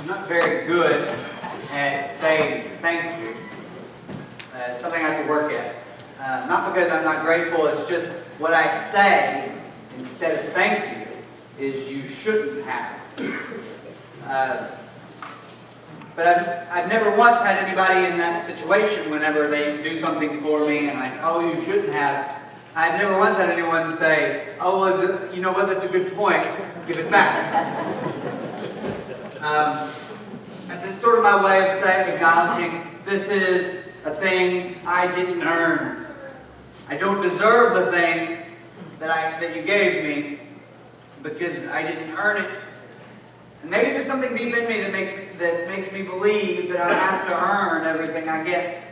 not very good at saying thank you. It's something I have to work at. Not because I'm not grateful, it's just what I say instead of thank you is you shouldn't have. But I've never once had anybody in that situation whenever they do something for me and I say, oh, you shouldn't have. I've never once had anyone say, oh, well, you know what, that's a good point, give it back. That's just sort of my way of saying, acknowledging, this is a thing I didn't earn. I don't deserve the thing that you gave me because I didn't earn it. And maybe there's something deep in me that makes me believe that I have to earn everything I get.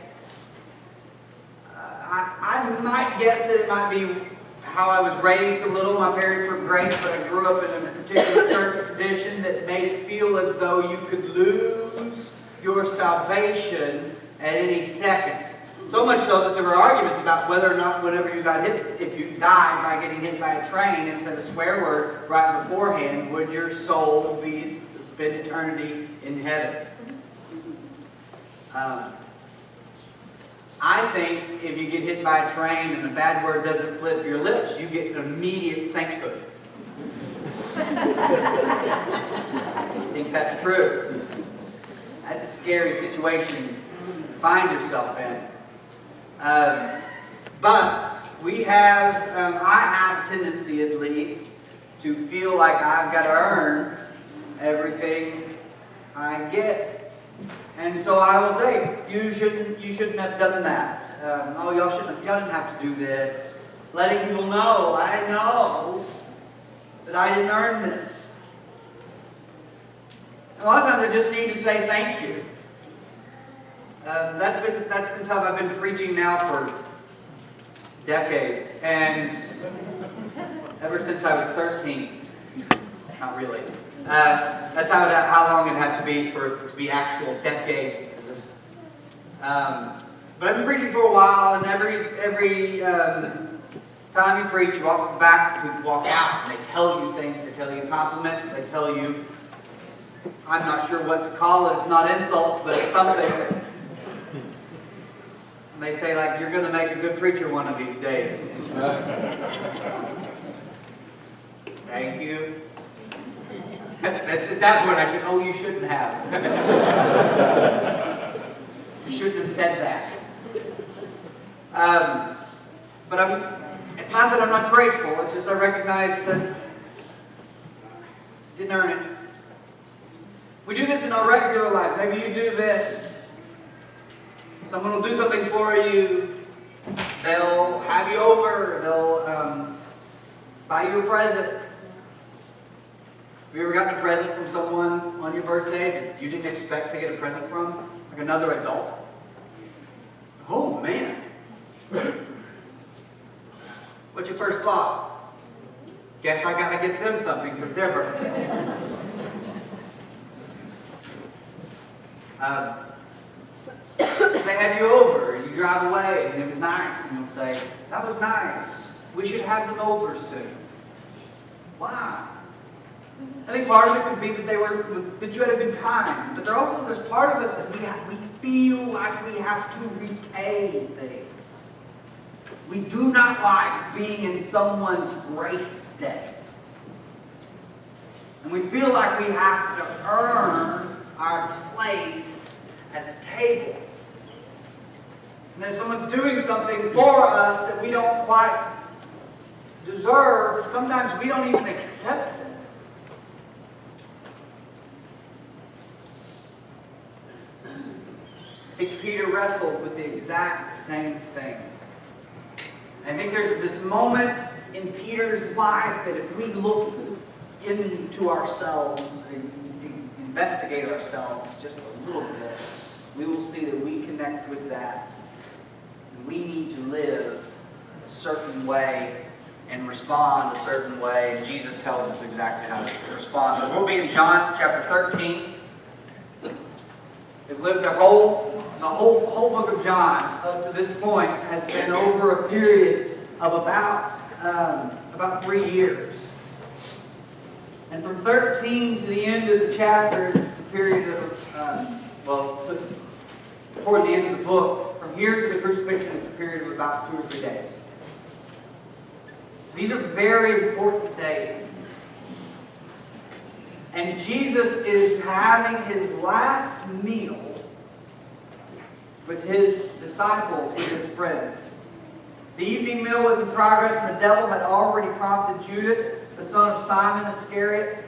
I might guess that it might be how I was raised a little. My parents were great, but I grew up in a particular church tradition that made it feel as though you could lose your salvation at any second. So much so that there were arguments about whether or not whenever you got hit, if you died by getting hit by a train and said a swear word right beforehand, would your soul spend eternity in heaven? I think if you get hit by a train and the bad word doesn't slip your lips, you get immediate sainthood. I think that's true. That's a scary situation to find yourself in. But we have, I have a tendency at least, to feel like I've got to earn everything I get. And so I will say, you shouldn't have done that. Oh, y'all didn't have to do this. Letting people know, I know that I didn't earn this. A lot of times I just need to say thank you. That's been tough. I've been preaching now for decades, and ever since I was 13. Not really. That's how long it had to be for it to be actual decades. But I've been preaching for a while, and every time you preach, you walk back, you walk out, and they tell you things. They tell you compliments. They tell you, I'm not sure what to call it. It's not insults, but it's something. And they say, like, you're going to make a good preacher one of these days. Thank you. At that point, I should, oh, you shouldn't have. You shouldn't have said that. But it's not that I'm not grateful, it's just I recognize that I didn't earn it. We do this in our regular life. Maybe you do this. Someone will do something for you. They'll have you over. They'll buy you a present. Have you ever gotten a present from someone on your birthday that you didn't expect to get a present from? Like another adult? Oh, man. What's your first thought? Guess I gotta get them something for their birthday. They have you over, you drive away, and it was nice, and you'll say, that was nice. We should have them over soon. Why? I think part of it could be that you had a good time, but there's part of us that we feel like we have to repay things. We do not like being in someone's grace day. And we feel like we have to earn our place at the table. And if someone's doing something for us that we don't quite deserve, sometimes we don't even accept it. I think Peter wrestled with the exact same thing. I think there's this moment in Peter's life that if we look into ourselves and investigate ourselves just a little bit, we will see that we connect with that. And we need to live a certain way and respond a certain way. And Jesus tells us exactly how to respond. But we'll be in John chapter 13. They've lived the whole book of John up to this point has been over a period of about 3 years. And from 13 to the end of the chapter, it's a period of, toward the end of the book, from here to the crucifixion, it's a period of about 2 or 3 days. These are very important days. And Jesus is having his last meal with his disciples, with his friends. The evening meal was in progress, and the devil had already prompted Judas, the son of Simon Iscariot,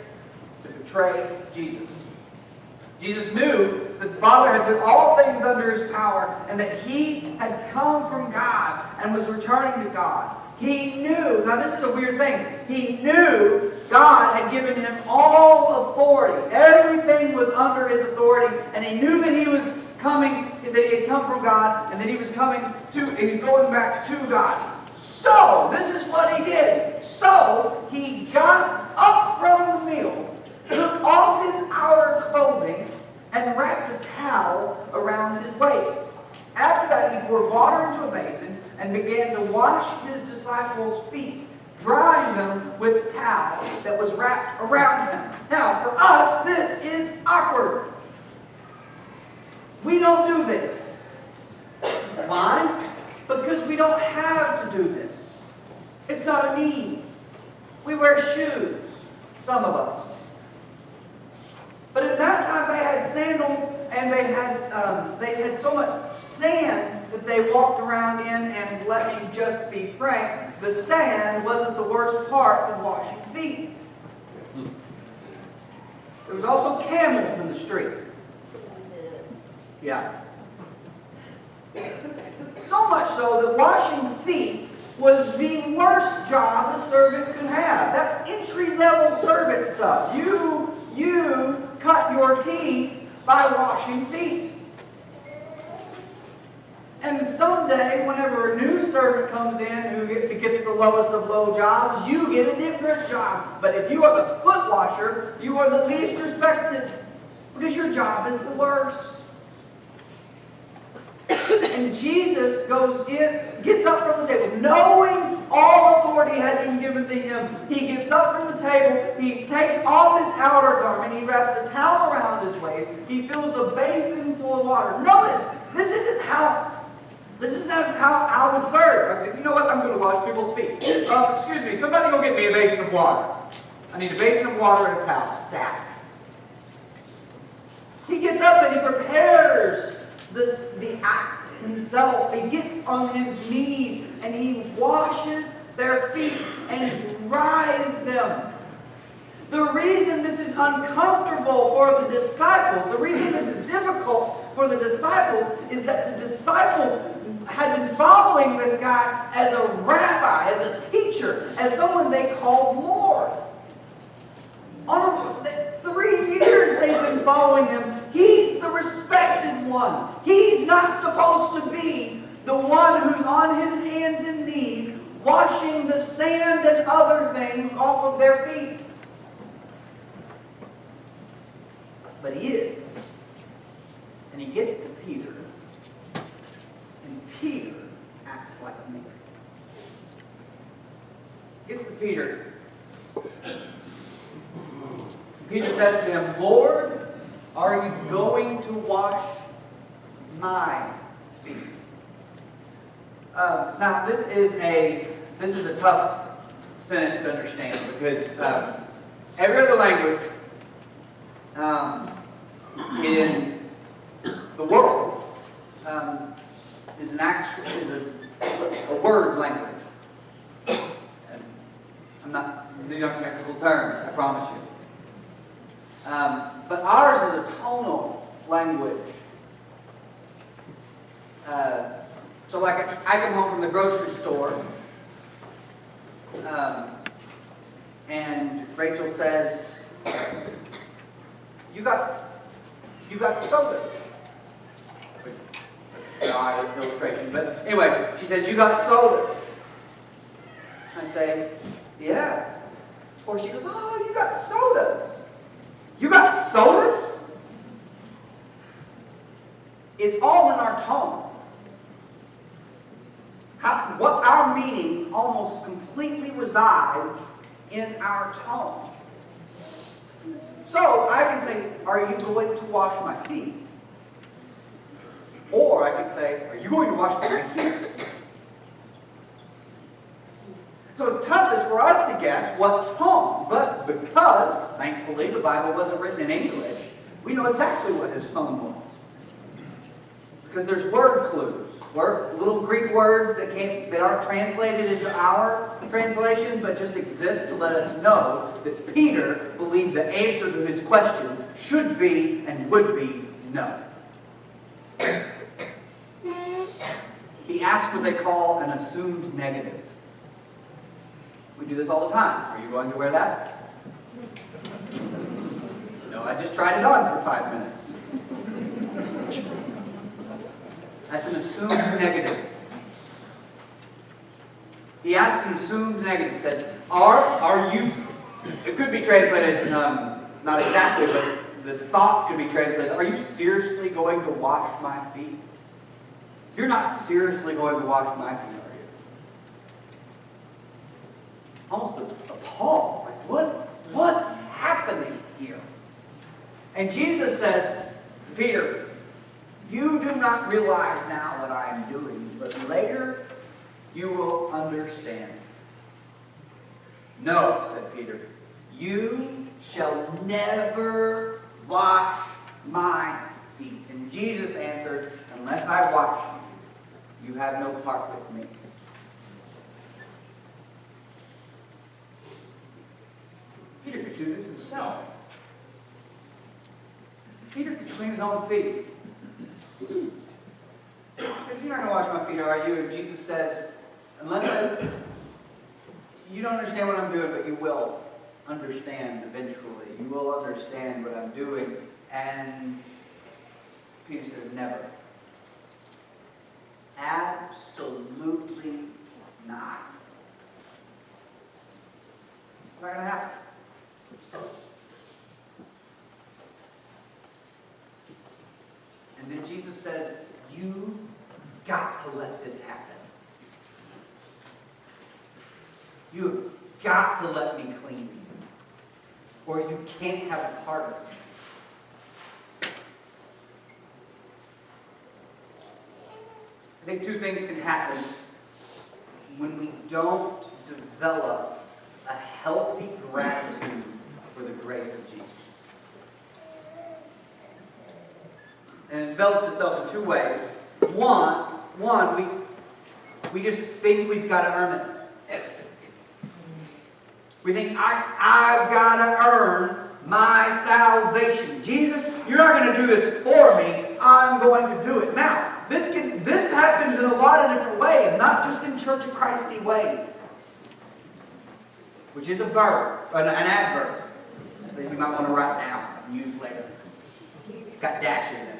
to betray Jesus. Jesus knew that the Father had put all things under his power, and that he had come from God and was returning to God. He knew, now this is a weird thing, he knew God had given him all authority. Everything was under his authority, and he knew that he was coming, that he had come from God, and that he was going back to God. So, this is what he did. So, he got up from the meal, took off his outer clothing, and wrapped a towel around his waist. After that, he poured water into a basin and began to wash his disciples' feet, drying them with the towel that was wrapped around him. Now, for us, this is awkward. We don't do this. Why? Because we don't have to do this. It's not a need. We wear shoes, some of us. But at that time they had sandals, and they had so much sand that they walked around in, and let me just be frank, the sand wasn't the worst part of washing feet. There was also camels in the street. Yeah. So much so that washing feet was the worst job a servant could have. That's entry-level servant stuff. You cut your teeth by washing feet. And someday, whenever a new servant comes in who gets the lowest of low jobs, you get a different job. But if you are the foot washer, you are the least respected because your job is the worst. And Jesus gets up from the table, knowing all authority had been given to him. He gets up from the table, he takes off his outer garment, he wraps a towel around his waist, he fills a basin full of water. Notice, this is how I would serve. I was like, you know what, I'm going to wash people's feet. Excuse me, somebody go get me a basin of water. I need a basin of water and a towel, stacked. He gets up and he prepares the act himself. He gets on his knees and he washes their feet and dries them. The reason this is uncomfortable for the disciples, the reason this is difficult for the disciples, is that the disciples had been following this guy as a rabbi, as a teacher, as someone they called Lord. 3 years they've been following him. He's the respected one. He's not supposed to be the one who's on his hands and knees washing the sand and other things off of their feet. But he is. And he gets to Peter, and Peter acts like a man. Gets to Peter. Peter says to him, Lord, are you going to wash my feet? Now, this is a tough sentence to understand because every other language in the world is a word language. These aren't technical terms, I promise you. But ours is a tonal language. So like I come home from the grocery store and Rachel says, you got sodas. Odd illustration, but anyway, she says, you got sodas. I say, yeah. Or she goes, oh, you got sodas. You got sodas? It's all in our tone. What our meaning almost completely resides in our tone. So I can say, are you going to wash my feet? Or I could say, are you going to wash my feet? So as tough as for us to guess what tone, but because, thankfully, the Bible wasn't written in English, we know exactly what his tone was. Because there's word clues, little Greek words that aren't translated into our translation, but just exist to let us know that Peter believed the answer to his question should be and would be no. He asked what they call an assumed negative. We do this all the time. Are you going to wear that? No, I just tried it on for 5 minutes. That's an assumed negative. He asked an assumed negative. He said, are you, it could be translated, not exactly, but the thought could be translated, are you seriously going to wash my feet? You're not seriously going to wash my feet, are you? Almost appalled. Like, what's happening here? And Jesus says to Peter, you do not realize now what I am doing, but later you will understand. No, said Peter, you shall never wash my feet. And Jesus answered, unless I wash you, you have no part with me. Peter could do this himself. Peter could clean his own feet. He says, you're not going to wash my feet, are you? And Jesus says, you don't understand what I'm doing, but you will understand eventually. You will understand what I'm doing. And Peter says, never. Absolutely not. It's not going to happen. And then Jesus says, you've got to let this happen. You've got to let me clean you, or you can't have a part of me. I think two things can happen when we don't develop a healthy gratitude for the grace of Jesus. And it develops itself in two ways. One, we just think we've got to earn it. We think, I've got to earn my salvation. Jesus, you're not going to do this for me. I'm going to do it. Now, this happens in a lot of different ways, not just in Church of Christy ways. Which is a verb, an adverb, that you might want to write down and use later. It's got dashes in it.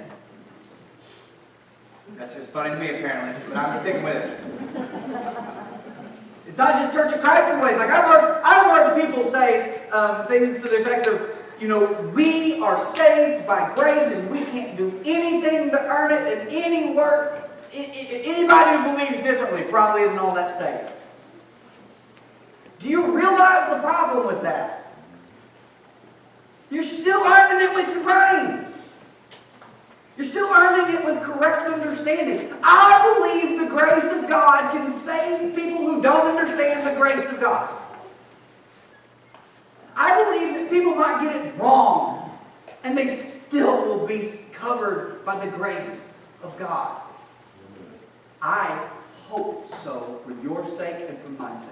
That's just funny to me, apparently, but I'm sticking with it. It's not just Church of Christ in ways. Like I've heard people say things to the effect of, we are saved by grace and we can't do anything to earn it, and any work. Anybody who believes differently probably isn't all that saved. Do you realize the problem with that? You're still earning it with your brain. You're still earning it with correct understanding. I believe the grace of God can save people who don't understand the grace of God. I believe that people might get it wrong, and they still will be covered by the grace of God. I hope so for your sake and for my sake.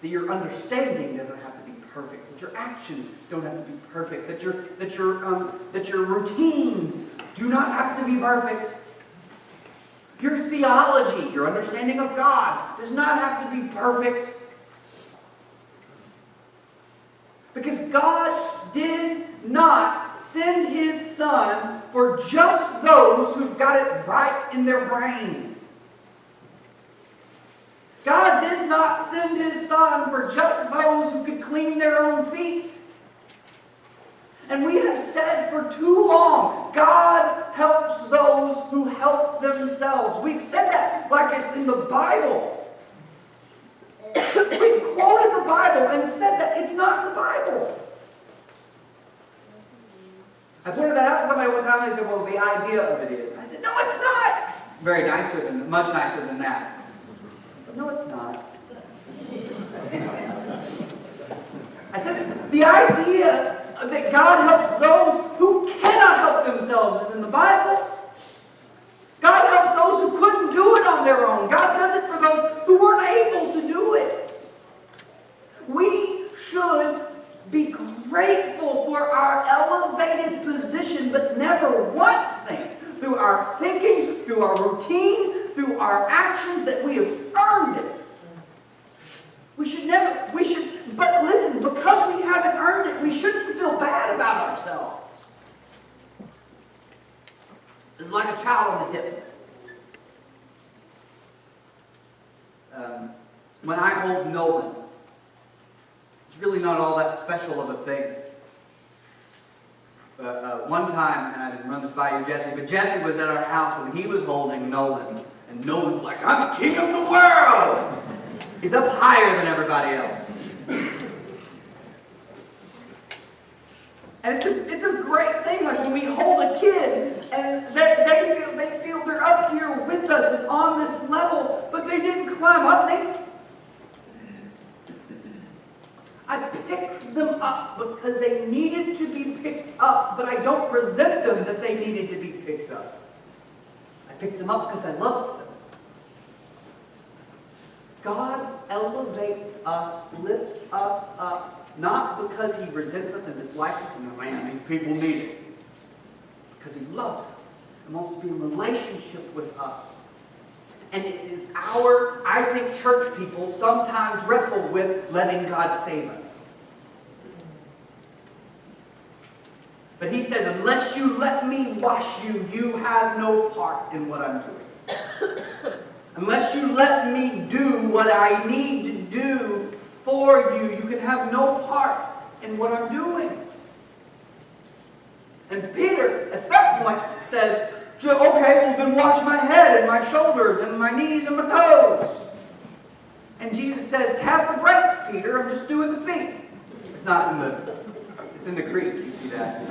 That your understanding doesn't have to be perfect, that your actions don't have to be perfect, that your routines do not have to be perfect. Your theology, your understanding of God, does not have to be perfect. Because God did not send His Son for just those who've got it right in their brain. God did not send His Son for just those who could clean their own feet. And we have said for too long, God helps those who help themselves. We've said that like it's in the Bible. We've quoted the Bible and said that it's not in the Bible. I pointed that out to somebody one time and they said, well, the idea of it is. I said, no, it's not. Much nicer than that. I said, no, it's not. I said, the idea that God helps those who cannot help themselves is in the Bible. God helps those who couldn't do it on their own. God does it for those who weren't able to do it. We should be grateful for our elevated position, but never once think through our thinking, through our routine, through our actions that we have earned it. But listen, because we haven't earned it, we shouldn't feel bad about ourselves. It's like a child on the hip. When I hold Nolan, it's really not all that special of a thing. But one time, and I didn't run this by you, Jesse, but Jesse was at our house and he was holding Nolan. And Nolan's like, I'm king of the world! He's up higher than everybody else. And it's a great thing, like when we hold a kid and they feel they're up here with us and on this level, but they didn't climb up. I picked them up because they needed to be picked up, but I don't resent them that they needed to be picked up. I picked them up because I love them. God elevates us, lifts us up, not because He resents us and dislikes us and, man, these people need it. Because He loves us and wants to be in relationship with us. And it is I think church people sometimes wrestle with letting God save us. But He says, unless you let me wash you, you have no part in what I'm doing. Unless you let me do what I need to do for you, you can have no part in what I'm doing. And Peter, at that point, says, okay, well then wash my head and my shoulders and my knees and my toes. And Jesus says, tap the brakes, Peter, I'm just doing the feet. It's not in the, it's in the Greek, you see that.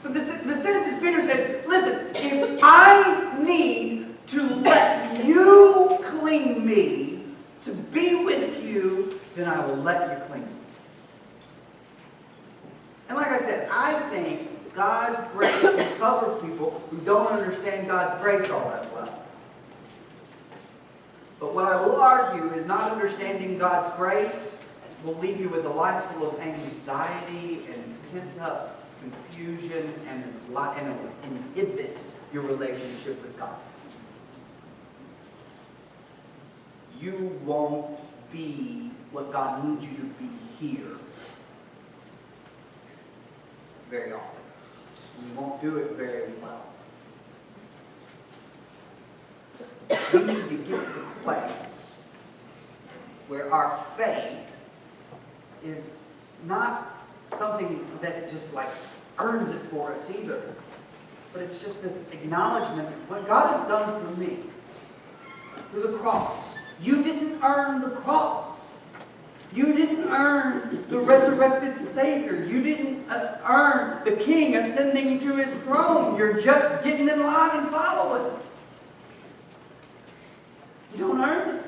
But the sense is Peter says, listen, if I need to let you clean me to be with you, then I will let you clean me. And like I said, I think God's grace will cover people who don't understand God's grace all that well. But what I will argue is not understanding God's grace will leave you with a life full of anxiety and pent-up confusion and inhibit your relationship with God. You won't be what God needs you to be here very often. You won't do it very well. We need to get to the place where our faith is not something that just like earns it for us either. But it's just this acknowledgement that what God has done for me through the cross. You didn't earn the cross. You didn't earn the resurrected Savior. You didn't earn the King ascending to His throne. You're just getting in line and following. You don't earn it.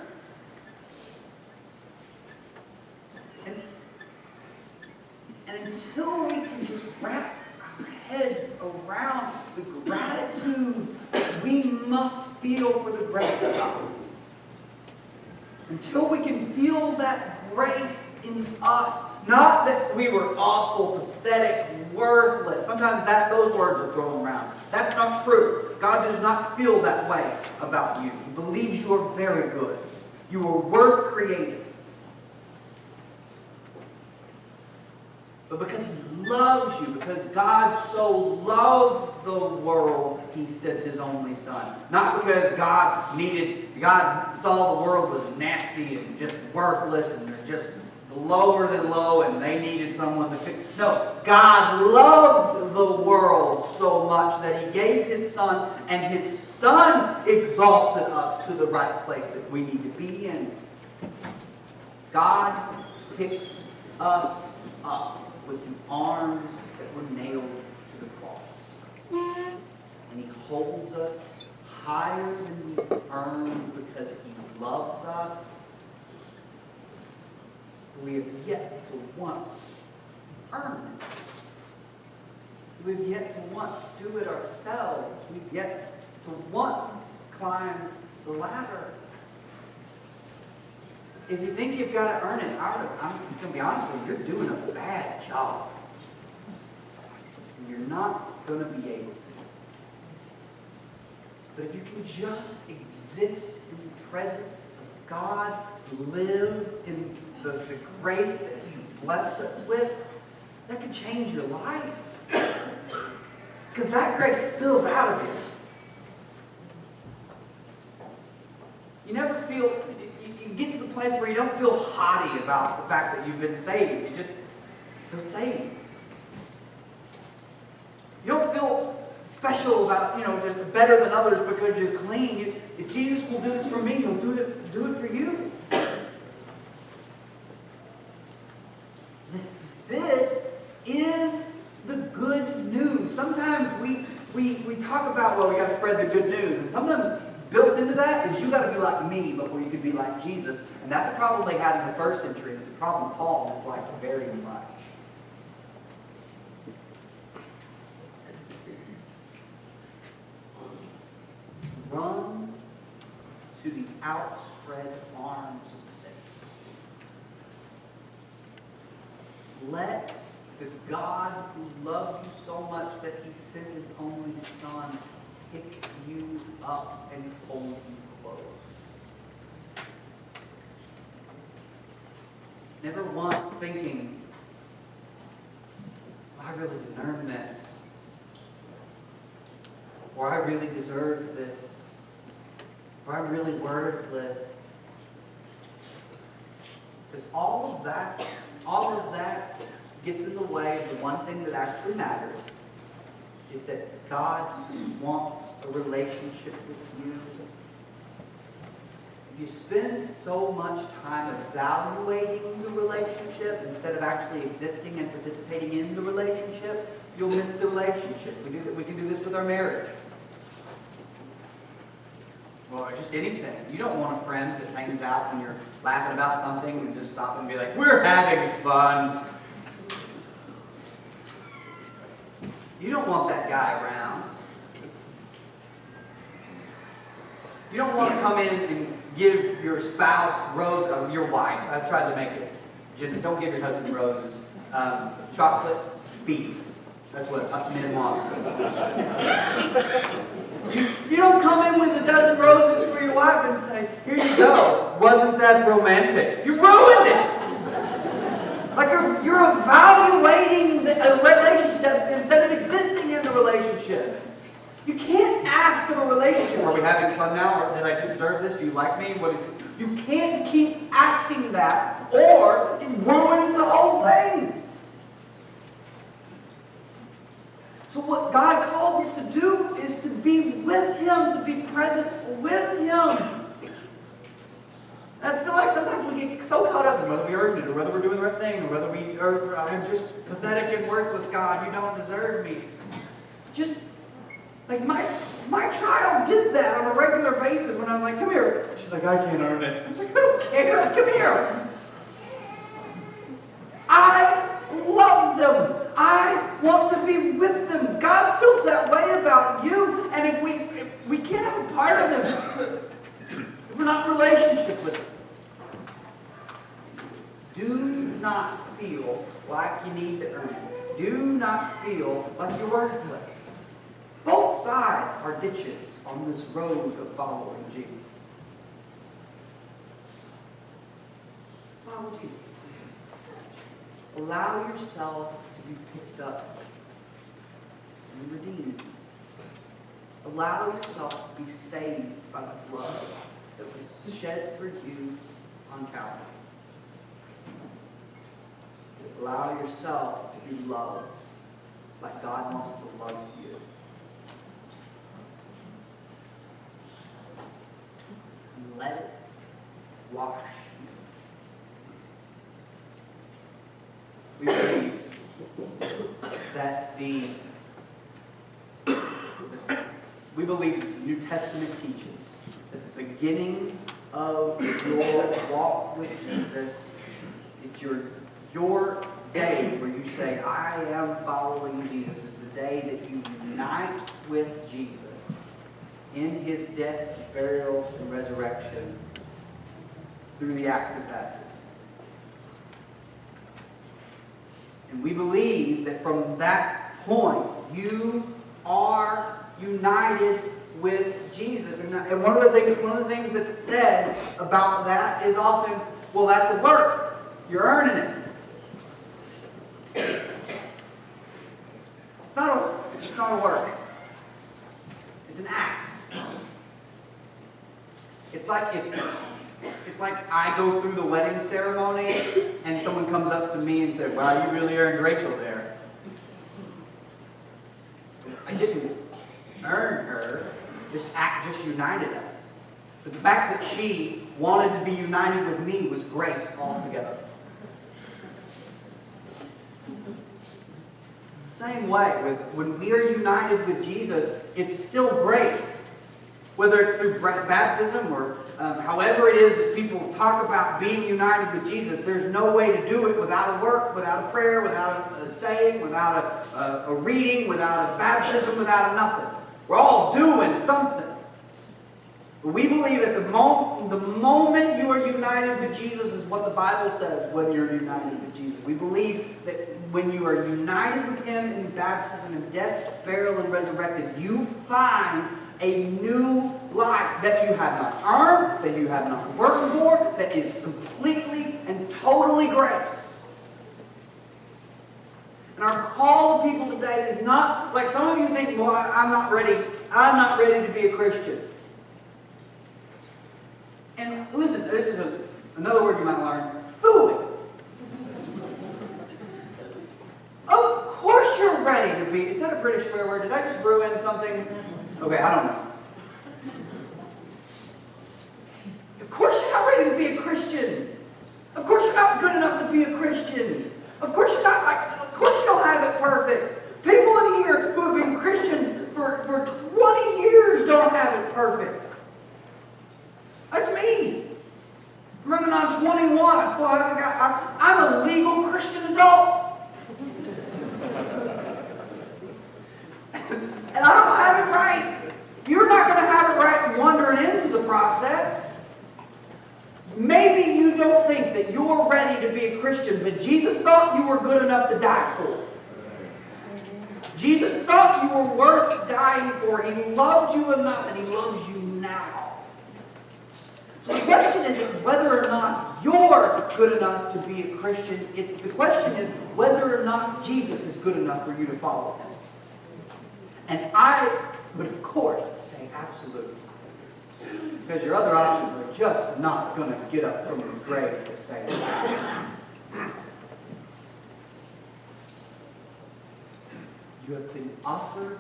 And until we can just wrap our heads around the gratitude we must feel for the grace of God, until we can feel that grace in us, not that we were awful, pathetic, worthless. Sometimes those words are thrown around. That's not true. God does not feel that way about you. He believes you are very good. You are worth creating. But because He loves you, because God so loved the world, He sent His only Son. Not because God saw the world was nasty and just worthless and they're just lower than low and they needed someone to fix. No, God loved the world so much that he gave his Son, and his Son exalted us to the right place that we need to be in. God picks us up with the arms that were nailed to the cross. And he holds us higher than we earn because he loves us. We have yet to once earn it. We've yet to once do it ourselves. We've yet to once climb the ladder. If you think you've got to earn it, I'm going to be honest with you, you're doing a bad job. And you're not going to be able to. But if you can just exist in the presence of God, live in the grace that he's blessed us with, that could change your life. Because that grace spills out of you. You never feel, you get to the place where you don't feel haughty about the fact that you've been saved. You just feel saved. You don't feel special about, just better than others because you're clean. If Jesus will do this for me, he'll do it for you. This is the good news. Sometimes we talk about, we got to spread the good news. And sometimes built into that is you got to be like me before you can be like Jesus. And that's a problem they had in the first century. It's a problem Paul is like very much. Run to the outspread arms of the Savior. Let the God who loves you so much that he sent his only Son pick you up and hold you close. Never once thinking, I really didn't earn this. Or I really deserve this. Or I'm really worthless. Because all of that gets in the way of the one thing that actually matters, is that God wants a relationship with you. If you spend so much time evaluating the relationship instead of actually existing and participating in the relationship, you'll miss the relationship. We can do this with our marriage. Or just anything. You don't want a friend that hangs out when you're laughing about something and just stop and be like, we're having fun. You don't want that guy around. You don't want to come in and give your spouse roses, your wife. I've tried to make it. Don't give your husband roses. Chocolate, beef. That's what men want. You don't come in with a dozen roses for your wife and say, here you go. Wasn't that romantic? You ruined it. Like you're evaluating a relationship instead of existing in the relationship. You can't ask of a relationship, are we having fun now? Or did I deserve this? Do you like me? You can't keep asking that, or it ruins the whole thing. So what God calls us to do is to be with him, to be present with him. And I feel like sometimes we get so caught up in whether we earned it, or whether we're doing the right thing, or whether I'm just pathetic and worthless. God, you don't deserve me. Just like my child did that on a regular basis when I'm like, come here. She's like, I can't earn it. I'm like, I don't care. Come here. I love them. I want to be with them. God feels that way about you. And if we can't have a part of him if we're not in a relationship with him. Do not feel like you need to earn it. Do not feel like you're worthless. Both sides are ditches on this road of following Jesus. Follow Jesus. Allow yourself to be picked up and redeemed. Allow yourself to be saved by the blood that was shed for you on Calvary. Allow yourself to be loved like God wants to love you. And let it wash you. We believe that the New Testament teaches that the beginning of your walk with Jesus, it's your day where you say, I am following Jesus, is the day that you unite with Jesus in his death, burial, and resurrection through the act of baptism. And we believe that from that point, you are united with Jesus. And one of the things that's said about that is often, well, that's a work. You're earning it. It's not a work. It's an act. It's like I go through the wedding ceremony and someone comes up to me and says, wow, you really earned Rachel there. I didn't earn her. This act just united us. But the fact that she wanted to be united with me was grace altogether. It's the same way. When we are united with Jesus, it's still grace. Whether it's through baptism or however it is that people talk about being united with Jesus, there's no way to do it without a work, without a prayer, without a saying, without a reading, without a baptism, without a nothing. We're all doing something. But we believe that the moment you are united with Jesus is what the Bible says when you're united with Jesus. We believe that when you are united with him in baptism and death, burial, and resurrected, you find a new life that you have not earned, that you have not worked for, that is completely and totally grace. And our call to people today is not like some of you think, well, I'm not ready to be a Christian. And listen, this is another word you might learn, fooling. Of course you're ready to be. Is that a British swear word? Did I just ruin something? Okay, I don't know. Of course you're not ready to be a Christian. Of course you're not good enough to be a Christian. Of course you don't have it perfect. People in here who have been Christians for 20 years don't have it perfect. That's me. I'm running on 21. I still haven't got. I'm a legal Christian adult. And I don't have it right. You're not going to have it right wandering into the process. Maybe you don't think that you're ready to be a Christian, but Jesus thought you were good enough to die for. Jesus thought you were worth dying for. He loved you enough, and he loves you now. So the question isn't whether or not you're good enough to be a Christian. The question is whether or not Jesus is good enough for you to follow him. And I would, of course, say absolutely. Because your other options are just not going to get up from your grave to say that. You have been offered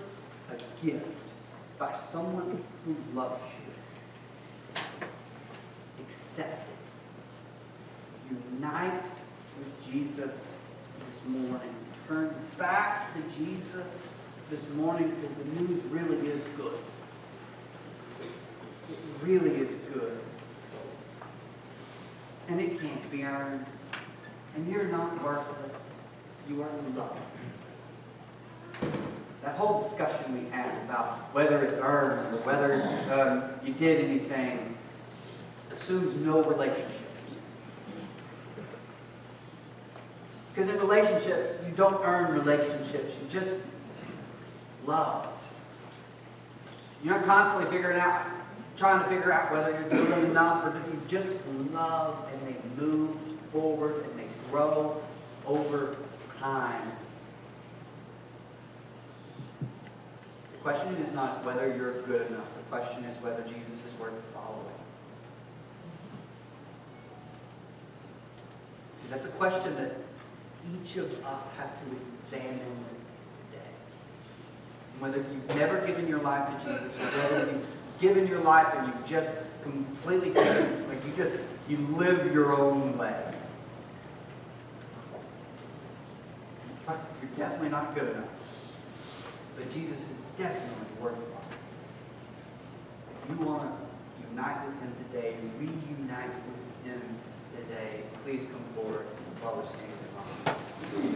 a gift by someone who loves you. Accept it. Unite with Jesus this morning. Turn back to Jesus this morning because the news really is good. It really is good. And it can't be earned. And you're not worthless. You are loved. That whole discussion we had about whether it's earned or whether you did anything assumes no relationship. Because in relationships, you don't earn relationships. You just love. You're not constantly trying to figure out whether you're doing enough, or you just love, and they move forward and they grow over time. The question is not whether you're good enough. The question is whether Jesus is worth following. That's a question that each of us have to examine today. Whether you've never given your life to Jesus, or whether you've given your life and you've just completely given, like you live your own way. But you're definitely not good enough. But Jesus is definitely worth following. If you want to unite with him today, reunite with him today, please come forward while we're standing on this.